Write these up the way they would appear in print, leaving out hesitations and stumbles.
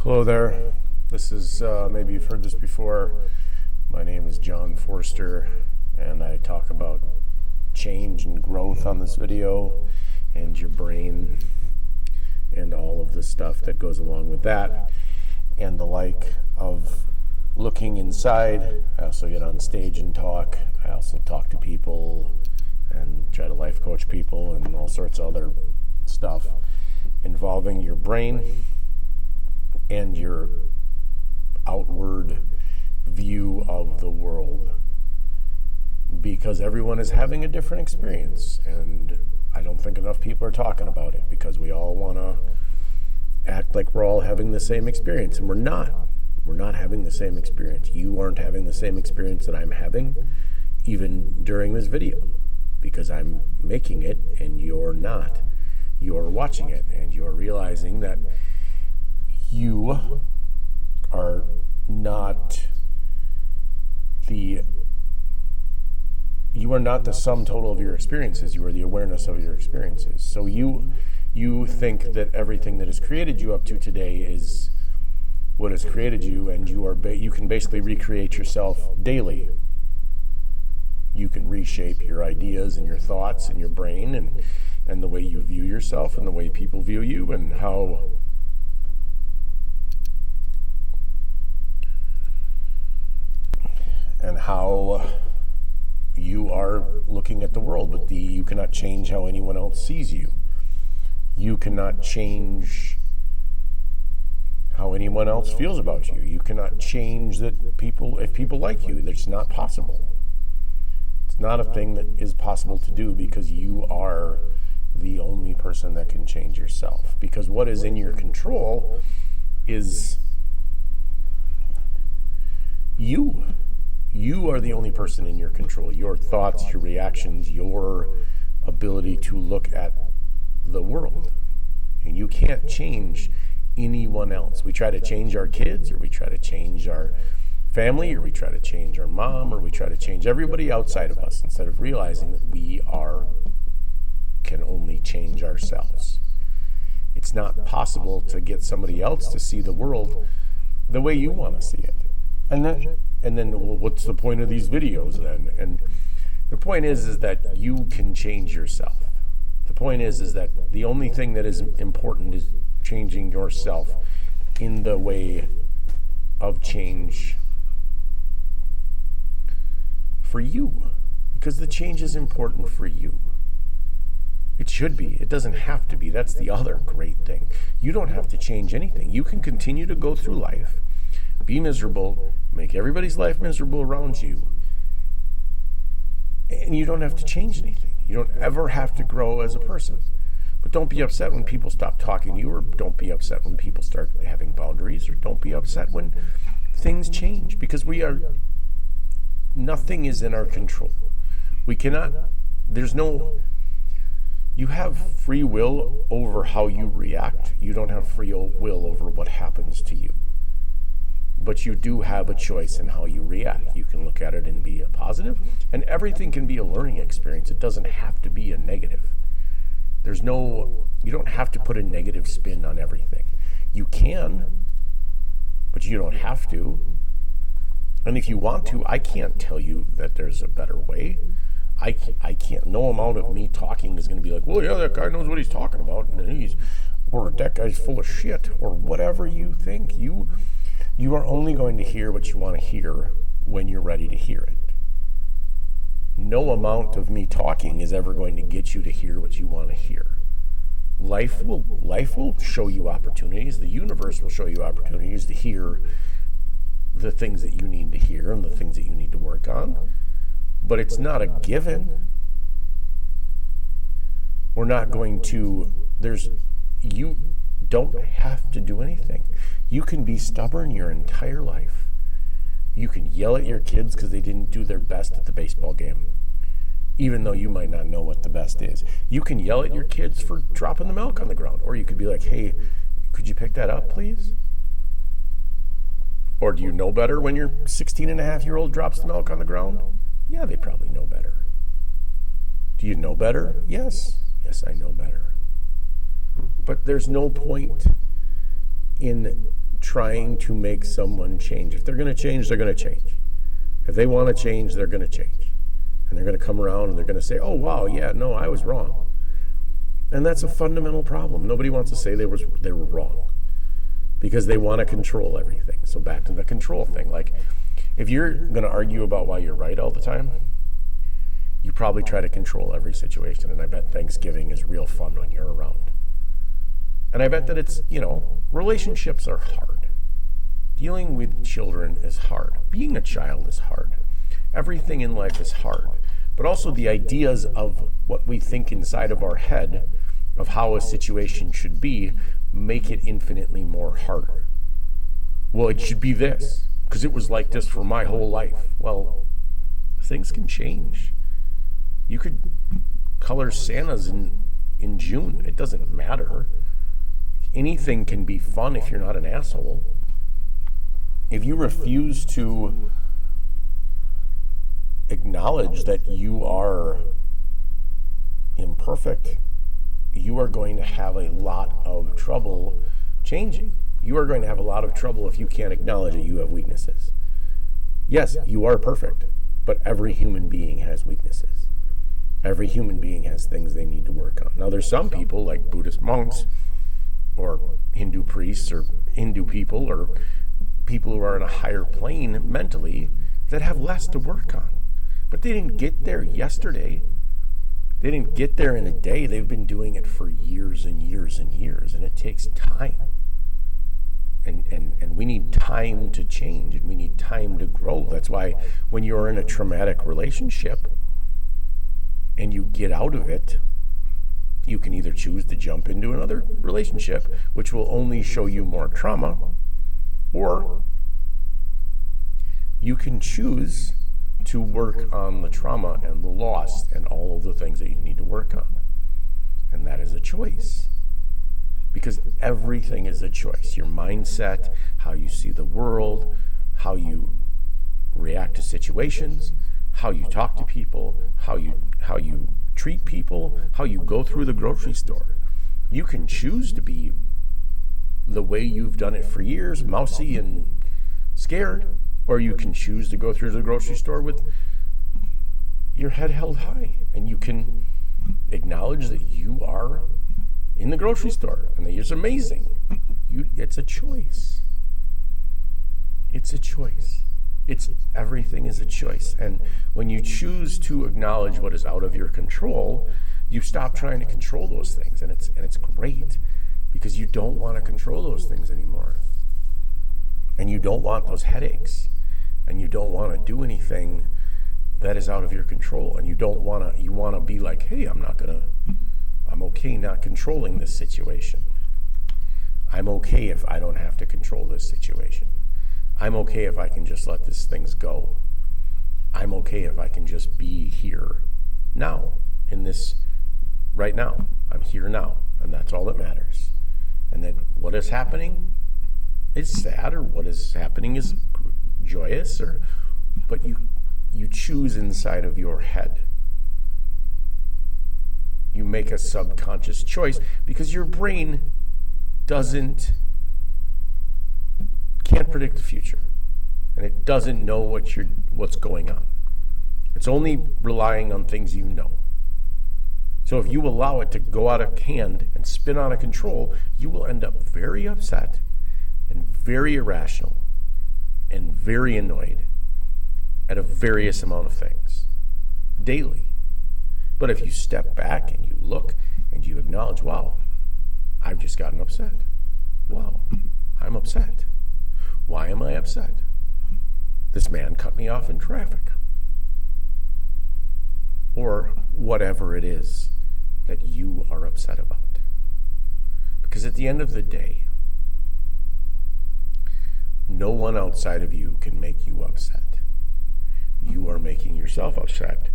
Hello there. This is, maybe you've heard this before. My name is John Forster, and I talk about change and growth on this video, and your brain, and all of the stuff that goes along with that, and the like of looking inside. I also get on stage and talk. I also talk to people and try to life coach people and all sorts of other stuff involving your brain and your outward view of the world, because everyone is having a different experience, and I don't think enough people are talking about it because we all want to act like we're all having the same experience, and we're not. We're not having the same experience. You aren't having the same experience that I'm having even during this video, because I'm making it and you're not. You're watching it and you're realizing that you are not the sum total of your experiences. You are the awareness of your experiences. So you think that everything that has created you up to today is what has created you, and you can basically recreate yourself daily. You can reshape your ideas and your thoughts and your brain and the way you view yourself and the way people view you, and how you are looking at the world. But you cannot change how anyone else sees you. You cannot change how anyone else feels about you. You cannot change if people like you. That's not possible. It's not a thing that is possible to do, because you are the only person that can change yourself. Because what is in your control is you. You are the only person in your control. Your thoughts, your reactions, your ability to look at the world. And you can't change anyone else. We try to change our kids, or we try to change our family, or we try to change our mom, or we try to change everybody outside of us, instead of realizing that we can only change ourselves. It's not possible to get somebody else to see the world the way you want to see it. And then, well, what's the point of these videos then? And the point is that you can change yourself. The point is that the only thing that is important is changing yourself in the way of change for you, because the change is important for you. It should be. It doesn't have to be. That's the other great thing. You don't have to change anything. You can continue to go through life, be miserable, make everybody's life miserable around you, and you don't have to change anything. You don't ever have to grow as a person. But don't be upset when people stop talking to you, or don't be upset when people start having boundaries, or don't be upset when things change, because nothing is in our control. You have free will over how you react. You don't have free will over what happens to you. But you do have a choice in how you react. You can look at it and be a positive, and everything can be a learning experience. It doesn't have to be a negative. You don't have to put a negative spin on everything. You can, but you don't have to. And if you want to, I can't tell you that there's a better way. I can't. No amount of me talking is going to be like, well, yeah, that guy knows what he's talking about, or that guy's full of shit, or whatever you think. You are only going to hear what you want to hear when you're ready to hear it. No amount of me talking is ever going to get you to hear what you want to hear. Life will show you opportunities. The universe will show you opportunities to hear the things that you need to hear and the things that you need to work on. But it's not a given. We're not going to, you don't have to do anything. You can be stubborn your entire life. You can yell at your kids because they didn't do their best at the baseball game, even though you might not know what the best is. You can yell at your kids for dropping the milk on the ground, or you could be like, hey, could you pick that up, please? Or do you know better when your 16-and-a-half-year-old drops the milk on the ground? Yeah, they probably know better. Do you know better? Yes. Yes, I know better. But there's no point in trying to make someone change. If they're going to change, they're going to change. If they want to change, they're going to change. And they're going to come around and they're going to say, oh, wow, yeah, no, I was wrong. And that's a fundamental problem. Nobody wants to say they were wrong because they want to control everything. So back to the control thing. Like, if you're going to argue about why you're right all the time, you probably try to control every situation. And I bet Thanksgiving is real fun when you're around. And I bet that it's, relationships are hard. Dealing with children is hard. Being a child is hard. Everything in life is hard. But also the ideas of what we think inside of our head of how a situation should be make it infinitely more harder. Well, it should be this, because it was like this for my whole life. Well, things can change. You could color Santas in June. It doesn't matter. Anything can be fun if you're not an asshole. If you refuse to acknowledge that you are imperfect, you are going to have a lot of trouble changing. You are going to have a lot of trouble if you can't acknowledge that you have weaknesses. Yes, you are perfect, but every human being has weaknesses. Every human being has things they need to work on. Now, there's some people like Buddhist monks or Hindu priests or Hindu people or people who are in a higher plane mentally that have less to work on. But they didn't get there yesterday. They didn't get there in a day. They've been doing it for years and years and years, and it takes time. And we need time to change, and we need time to grow. That's why when you're in a traumatic relationship and you get out of it, you can either choose to jump into another relationship, which will only show you more trauma, or you can choose to work on the trauma and the loss and all of the things that you need to work on. And that is a choice. Because everything is a choice. Your mindset, how you see the world, how you react to situations, how you talk to people, how you treat people, how you go through the grocery store. You can choose to be the way you've done it for years, mousy and scared, or you can choose to go through the grocery store with your head held high, and you can acknowledge that you are in the grocery store and that it's amazing. It's a choice. It's a choice. Everything is a choice. And when you choose to acknowledge what is out of your control, you stop trying to control those things, and it's great because you don't want to control those things anymore. And you don't want those headaches, and you don't want to do anything that is out of your control, and you want to be like, hey, I'm okay not controlling this situation. I'm okay if I don't have to control this situation. I'm okay if I can just let these things go. I'm okay if I can just be here now, in this right now. I'm here now, and that's all that matters. And that what is happening is sad, or what is happening is joyous, but you choose inside of your head. You make a subconscious choice because your brain can't predict the future, and it doesn't know what's going on. It's only relying on things you know. So if you allow it to go out of hand and spin out of control, you will end up very upset and very irrational and very annoyed at a various amount of things daily. But if you step back and you look and you acknowledge, wow, I've just gotten upset. Wow, I'm upset. Why am I upset? This man cut me off in traffic. Or whatever it is that you are upset about. Because at the end of the day, no one outside of you can make you upset. You are making yourself upset.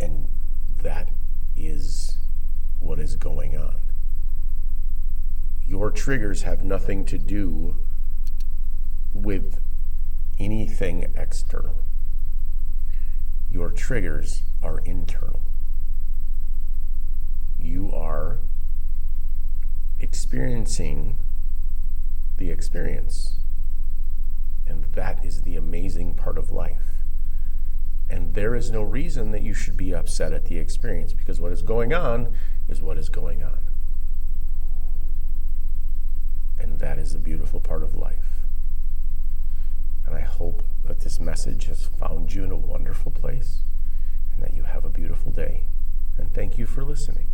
And that is what is going on. Your triggers have nothing to do with anything external. Your triggers are internal. You are experiencing the experience. And that is the amazing part of life. And there is no reason that you should be upset at the experience, because what is going on is what is going on. And that is the beautiful part of life. And I hope that this message has found you in a wonderful place and that you have a beautiful day. And thank you for listening.